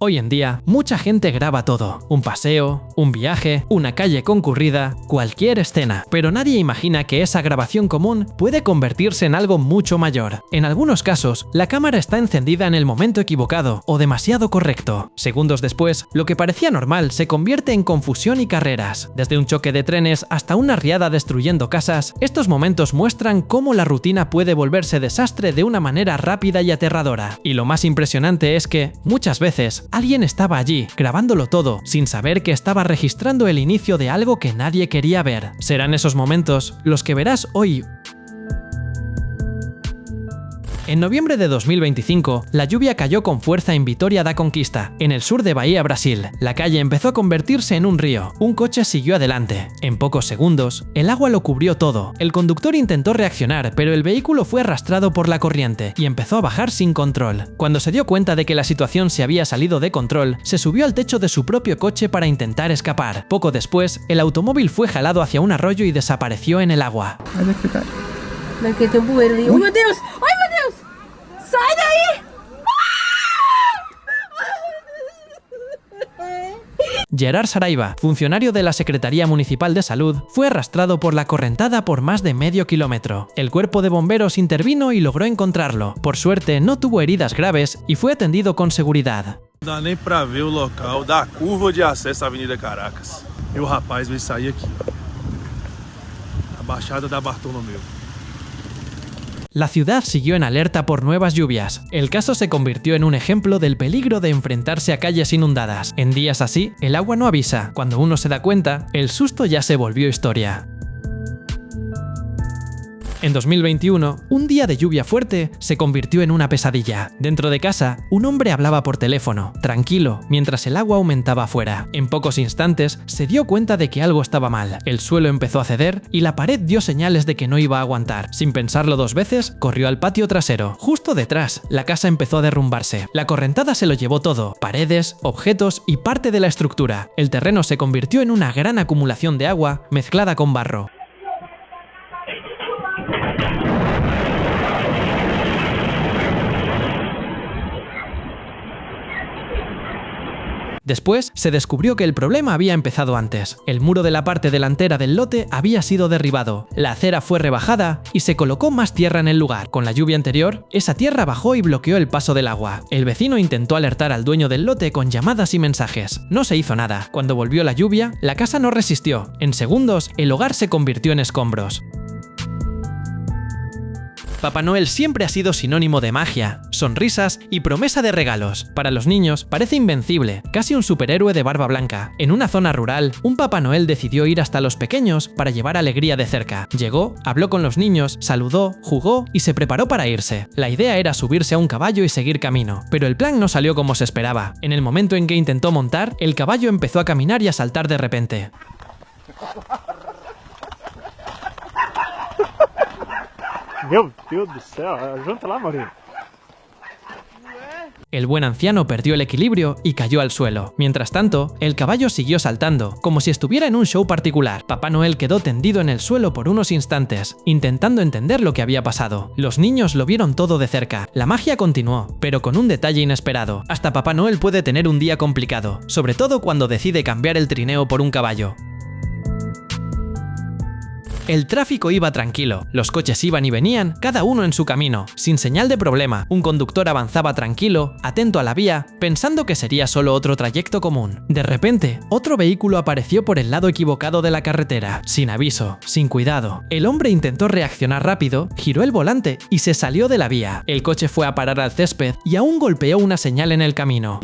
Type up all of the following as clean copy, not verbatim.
Hoy en día, mucha gente graba todo. Un paseo, un viaje, una calle concurrida, cualquier escena. Pero nadie imagina que esa grabación común puede convertirse en algo mucho mayor. En algunos casos, la cámara está encendida en el momento equivocado o demasiado correcto. Segundos después, lo que parecía normal se convierte en confusión y carreras. Desde un choque de trenes hasta una riada destruyendo casas, estos momentos muestran cómo la rutina puede volverse desastre de una manera rápida y aterradora. Y lo más impresionante es que, muchas veces, alguien estaba allí, grabándolo todo, sin saber que estaba registrando el inicio de algo que nadie quería ver. Serán esos momentos los que verás hoy. En noviembre de 2025, la lluvia cayó con fuerza en Vitória da Conquista, en el sur de Bahía, Brasil. La calle empezó a convertirse en un río. Un coche siguió adelante. En pocos segundos, el agua lo cubrió todo. El conductor intentó reaccionar, pero el vehículo fue arrastrado por la corriente y empezó a bajar sin control. Cuando se dio cuenta de que la situación se había salido de control, se subió al techo de su propio coche para intentar escapar. Poco después, el automóvil fue jalado hacia un arroyo y desapareció en el agua. Naquele tem um bueiro ali. Oh, meu Deus! Ai, meu Deus! Sai daí! Gerard Saraiva, funcionario de la Secretaría Municipal de Salud, fue arrastrado por la correntada por más de medio kilómetro. El cuerpo de bomberos intervino y logró encontrarlo. Por suerte, no tuvo heridas graves y fue atendido con seguridad. Não dá nem pra ver o local da curva de acesso à Avenida Caracas. E o rapaz veio sair aqui, a Baixada da Bartolomeu. La ciudad siguió en alerta por nuevas lluvias. El caso se convirtió en un ejemplo del peligro de enfrentarse a calles inundadas. En días así, el agua no avisa. Cuando uno se da cuenta, el susto ya se volvió historia. En 2021, un día de lluvia fuerte se convirtió en una pesadilla. Dentro de casa, un hombre hablaba por teléfono, tranquilo, mientras el agua aumentaba afuera. En pocos instantes, se dio cuenta de que algo estaba mal. El suelo empezó a ceder y la pared dio señales de que no iba a aguantar. Sin pensarlo dos veces, corrió al patio trasero. Justo detrás, la casa empezó a derrumbarse. La correntada se lo llevó todo: paredes, objetos y parte de la estructura. El terreno se convirtió en una gran acumulación de agua mezclada con barro. Después, se descubrió que el problema había empezado antes. El muro de la parte delantera del lote había sido derribado, la acera fue rebajada y se colocó más tierra en el lugar. Con la lluvia anterior, esa tierra bajó y bloqueó el paso del agua. El vecino intentó alertar al dueño del lote con llamadas y mensajes. No se hizo nada. Cuando volvió la lluvia, la casa no resistió. En segundos, el hogar se convirtió en escombros. Papá Noel siempre ha sido sinónimo de magia, sonrisas y promesa de regalos. Para los niños parece invencible, casi un superhéroe de barba blanca. En una zona rural, un Papá Noel decidió ir hasta los pequeños para llevar alegría de cerca. Llegó, habló con los niños, saludó, jugó y se preparó para irse. La idea era subirse a un caballo y seguir camino, pero el plan no salió como se esperaba. En el momento en que intentó montar, el caballo empezó a caminar y a saltar de repente. Meu Deus do céu, junta lá, Maria. El buen anciano perdió el equilibrio y cayó al suelo. Mientras tanto, el caballo siguió saltando, como si estuviera en un show particular. Papá Noel quedó tendido en el suelo por unos instantes, intentando entender lo que había pasado. Los niños lo vieron todo de cerca. La magia continuó, pero con un detalle inesperado. Hasta Papá Noel puede tener un día complicado, sobre todo cuando decide cambiar el trineo por un caballo. El tráfico iba tranquilo, los coches iban y venían, cada uno en su camino, sin señal de problema. Un conductor avanzaba tranquilo, atento a la vía, pensando que sería solo otro trayecto común. De repente, otro vehículo apareció por el lado equivocado de la carretera, sin aviso, sin cuidado. El hombre intentó reaccionar rápido, giró el volante y se salió de la vía. El coche fue a parar al césped y aún golpeó una señal en el camino.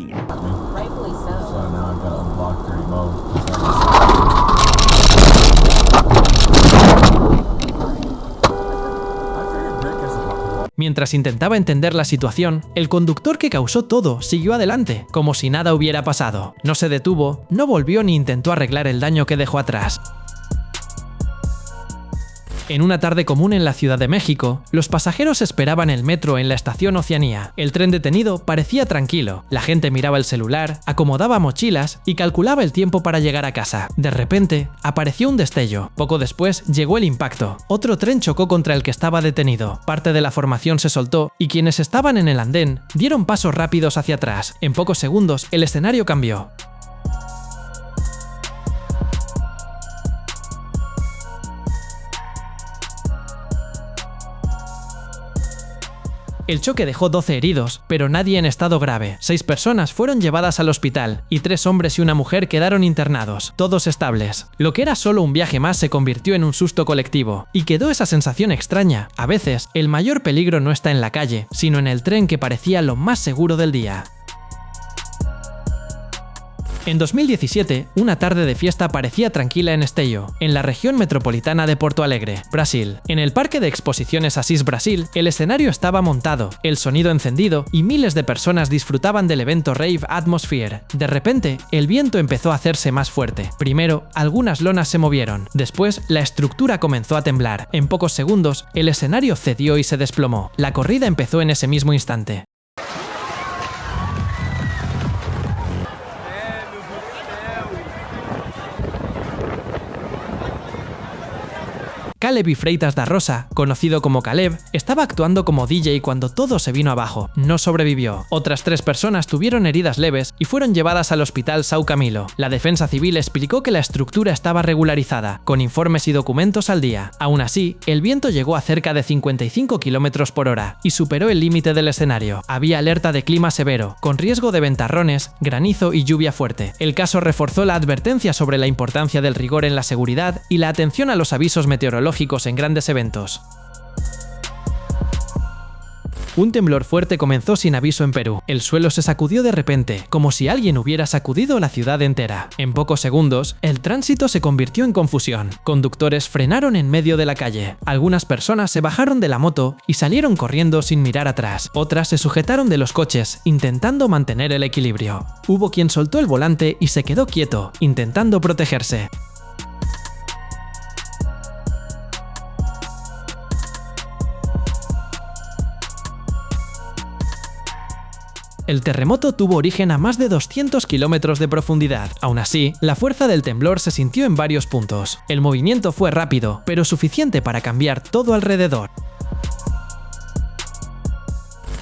Mientras intentaba entender la situación, el conductor que causó todo siguió adelante, como si nada hubiera pasado. No se detuvo, no volvió ni intentó arreglar el daño que dejó atrás. En una tarde común en la Ciudad de México, los pasajeros esperaban el metro en la estación Oceanía. El tren detenido parecía tranquilo. La gente miraba el celular, acomodaba mochilas y calculaba el tiempo para llegar a casa. De repente, apareció un destello. Poco después llegó el impacto. Otro tren chocó contra el que estaba detenido. Parte de la formación se soltó y quienes estaban en el andén dieron pasos rápidos hacia atrás. En pocos segundos, el escenario cambió. El choque dejó 12 heridos, pero nadie en estado grave. 6 personas fueron llevadas al hospital y 3 hombres y una mujer quedaron internados, todos estables. Lo que era solo un viaje más se convirtió en un susto colectivo, y quedó esa sensación extraña. A veces, el mayor peligro no está en la calle, sino en el tren que parecía lo más seguro del día. En 2017, una tarde de fiesta parecía tranquila en Esteio, en la región metropolitana de Porto Alegre, Brasil. En el parque de exposiciones Assis Brasil, el escenario estaba montado, el sonido encendido y miles de personas disfrutaban del evento Rave Atmosphere. De repente, el viento empezó a hacerse más fuerte. Primero, algunas lonas se movieron. Después, la estructura comenzó a temblar. En pocos segundos, el escenario cedió y se desplomó. La corrida empezó en ese mismo instante. Caleb Freitas da Rosa, conocido como Caleb, estaba actuando como DJ cuando todo se vino abajo. No sobrevivió. Otras 3 personas tuvieron heridas leves y fueron llevadas al hospital São Camilo. La defensa civil explicó que la estructura estaba regularizada, con informes y documentos al día. Aún así, el viento llegó a cerca de 55 km por hora y superó el límite del escenario. Había alerta de clima severo, con riesgo de ventarrones, granizo y lluvia fuerte. El caso reforzó la advertencia sobre la importancia del rigor en la seguridad y la atención a los avisos meteorológicos en grandes eventos. Un temblor fuerte comenzó sin aviso en Perú. El suelo se sacudió de repente, como si alguien hubiera sacudido la ciudad entera. En pocos segundos, el tránsito se convirtió en confusión. Conductores frenaron en medio de la calle. Algunas personas se bajaron de la moto y salieron corriendo sin mirar atrás. Otras se sujetaron de los coches, intentando mantener el equilibrio. Hubo quien soltó el volante y se quedó quieto, intentando protegerse. El terremoto tuvo origen a más de 200 kilómetros de profundidad. Aún así, la fuerza del temblor se sintió en varios puntos. El movimiento fue rápido, pero suficiente para cambiar todo alrededor.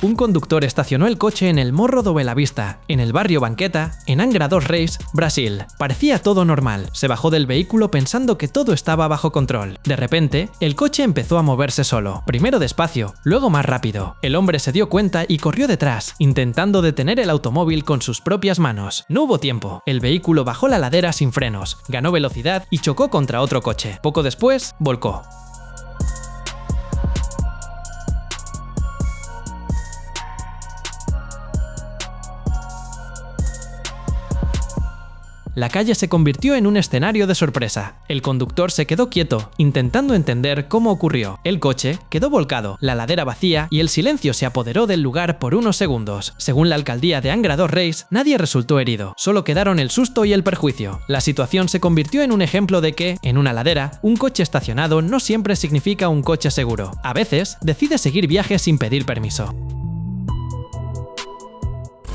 Un conductor estacionó el coche en el Morro do Bela Vista, en el barrio Banqueta, en Angra dos Reis, Brasil. Parecía todo normal. Se bajó del vehículo pensando que todo estaba bajo control. De repente, el coche empezó a moverse solo. Primero despacio, luego más rápido. El hombre se dio cuenta y corrió detrás, intentando detener el automóvil con sus propias manos. No hubo tiempo. El vehículo bajó la ladera sin frenos, ganó velocidad y chocó contra otro coche. Poco después, volcó. La calle se convirtió en un escenario de sorpresa. El conductor se quedó quieto, intentando entender cómo ocurrió. El coche quedó volcado, la ladera vacía y el silencio se apoderó del lugar por unos segundos. Según la alcaldía de Angra dos Reis, nadie resultó herido, solo quedaron el susto y el perjuicio. La situación se convirtió en un ejemplo de que, en una ladera, un coche estacionado no siempre significa un coche seguro. A veces, decide seguir viajes sin pedir permiso.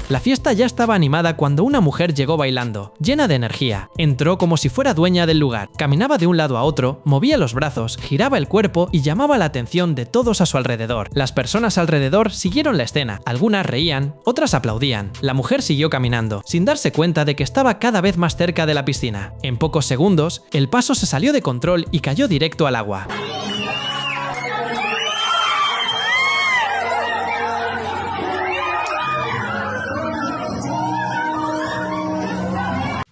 La fiesta ya estaba animada cuando una mujer llegó bailando, llena de energía. Entró como si fuera dueña del lugar. Caminaba de un lado a otro, movía los brazos, giraba el cuerpo y llamaba la atención de todos a su alrededor. Las personas alrededor siguieron la escena. Algunas reían, otras aplaudían. La mujer siguió caminando, sin darse cuenta de que estaba cada vez más cerca de la piscina. En pocos segundos, el paso se salió de control y cayó directo al agua.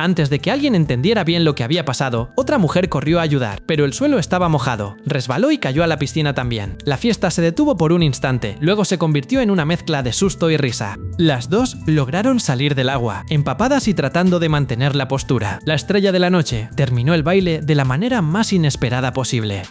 Antes de que alguien entendiera bien lo que había pasado, otra mujer corrió a ayudar, pero el suelo estaba mojado, resbaló y cayó a la piscina también. La fiesta se detuvo por un instante, luego se convirtió en una mezcla de susto y risa. Las dos lograron salir del agua, empapadas y tratando de mantener la postura. La estrella de la noche terminó el baile de la manera más inesperada posible.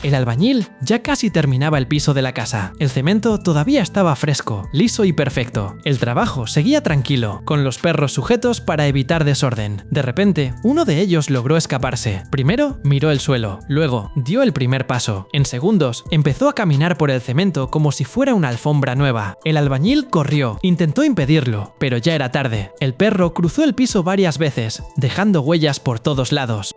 El albañil ya casi terminaba el piso de la casa. El cemento todavía estaba fresco, liso y perfecto. El trabajo seguía tranquilo, con los perros sujetos para evitar desorden. De repente, uno de ellos logró escaparse. Primero miró el suelo, luego dio el primer paso. En segundos, empezó a caminar por el cemento como si fuera una alfombra nueva. El albañil corrió, intentó impedirlo, pero ya era tarde. El perro cruzó el piso varias veces, dejando huellas por todos lados.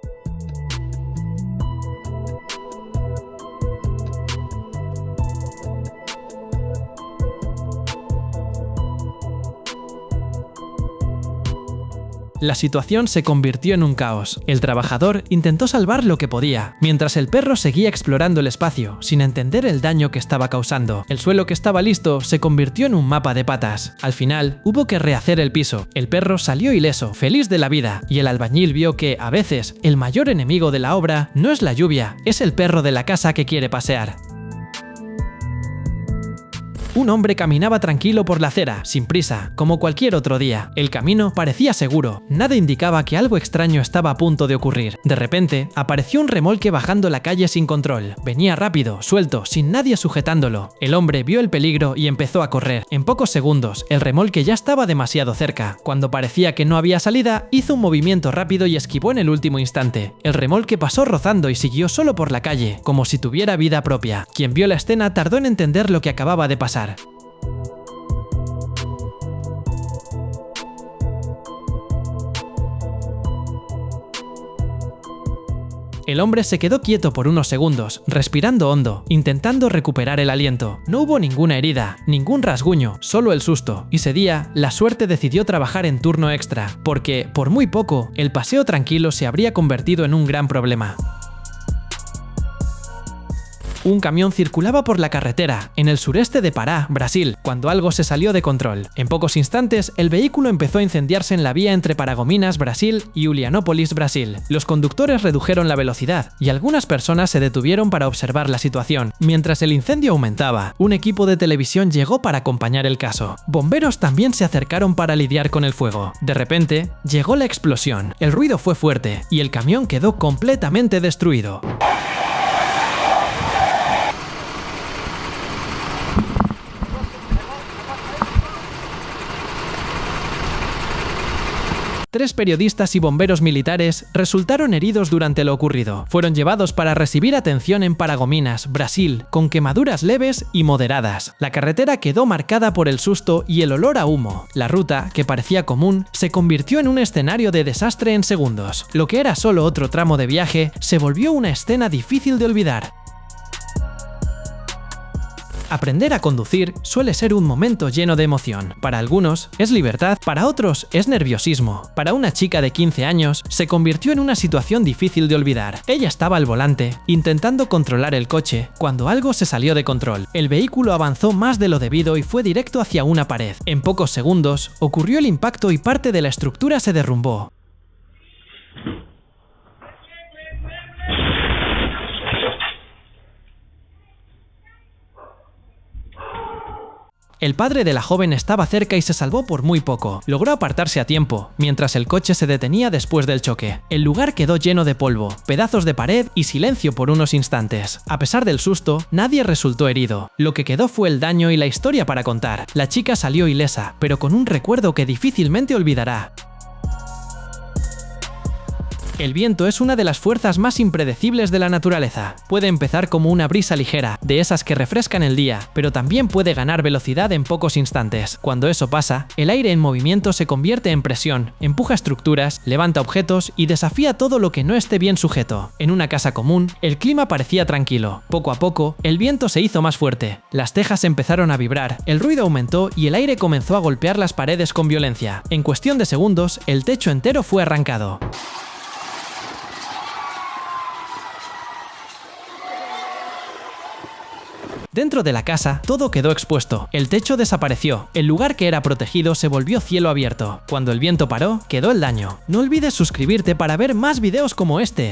La situación se convirtió en un caos. El trabajador intentó salvar lo que podía, mientras el perro seguía explorando el espacio, sin entender el daño que estaba causando. El suelo que estaba listo se convirtió en un mapa de patas. Al final, hubo que rehacer el piso. El perro salió ileso, feliz de la vida, y el albañil vio que, a veces, el mayor enemigo de la obra no es la lluvia, es el perro de la casa que quiere pasear. Un hombre caminaba tranquilo por la acera, sin prisa, como cualquier otro día. El camino parecía seguro, nada indicaba que algo extraño estaba a punto de ocurrir. De repente, apareció un remolque bajando la calle sin control. Venía rápido, suelto, sin nadie sujetándolo. El hombre vio el peligro y empezó a correr. En pocos segundos, el remolque ya estaba demasiado cerca. Cuando parecía que no había salida, hizo un movimiento rápido y esquivó en el último instante. El remolque pasó rozando y siguió solo por la calle, como si tuviera vida propia. Quien vio la escena tardó en entender lo que acababa de pasar. El hombre se quedó quieto por unos segundos, respirando hondo, intentando recuperar el aliento. No hubo ninguna herida, ningún rasguño, solo el susto. Y ese día, la suerte decidió trabajar en turno extra, porque, por muy poco, el paseo tranquilo se habría convertido en un gran problema. Un camión circulaba por la carretera, en el sureste de Pará, Brasil, cuando algo se salió de control. En pocos instantes, el vehículo empezó a incendiarse en la vía entre Paragominas, Brasil, y Ulianópolis, Brasil. Los conductores redujeron la velocidad, y algunas personas se detuvieron para observar la situación. Mientras el incendio aumentaba, un equipo de televisión llegó para acompañar el caso. Bomberos también se acercaron para lidiar con el fuego. De repente, llegó la explosión. El ruido fue fuerte, y el camión quedó completamente destruido. Tres periodistas y bomberos militares resultaron heridos durante lo ocurrido. Fueron llevados para recibir atención en Paragominas, Brasil, con quemaduras leves y moderadas. La carretera quedó marcada por el susto y el olor a humo. La ruta, que parecía común, se convirtió en un escenario de desastre en segundos. Lo que era solo otro tramo de viaje, se volvió una escena difícil de olvidar. Aprender a conducir suele ser un momento lleno de emoción. Para algunos es libertad, para otros es nerviosismo. Para una chica de 15 años se convirtió en una situación difícil de olvidar. Ella estaba al volante, intentando controlar el coche, cuando algo se salió de control. El vehículo avanzó más de lo debido y fue directo hacia una pared. En pocos segundos ocurrió el impacto y parte de la estructura se derrumbó. El padre de la joven estaba cerca y se salvó por muy poco. Logró apartarse a tiempo, mientras el coche se detenía después del choque. El lugar quedó lleno de polvo, pedazos de pared y silencio por unos instantes. A pesar del susto, nadie resultó herido. Lo que quedó fue el daño y la historia para contar. La chica salió ilesa, pero con un recuerdo que difícilmente olvidará. El viento es una de las fuerzas más impredecibles de la naturaleza. Puede empezar como una brisa ligera, de esas que refrescan el día, pero también puede ganar velocidad en pocos instantes. Cuando eso pasa, el aire en movimiento se convierte en presión, empuja estructuras, levanta objetos y desafía todo lo que no esté bien sujeto. En una casa común, el clima parecía tranquilo. Poco a poco, el viento se hizo más fuerte. Las tejas empezaron a vibrar, el ruido aumentó y el aire comenzó a golpear las paredes con violencia. En cuestión de segundos, el techo entero fue arrancado. Dentro de la casa, todo quedó expuesto. El techo desapareció. El lugar que era protegido se volvió cielo abierto. Cuando el viento paró, quedó el daño. No olvides suscribirte para ver más videos como este.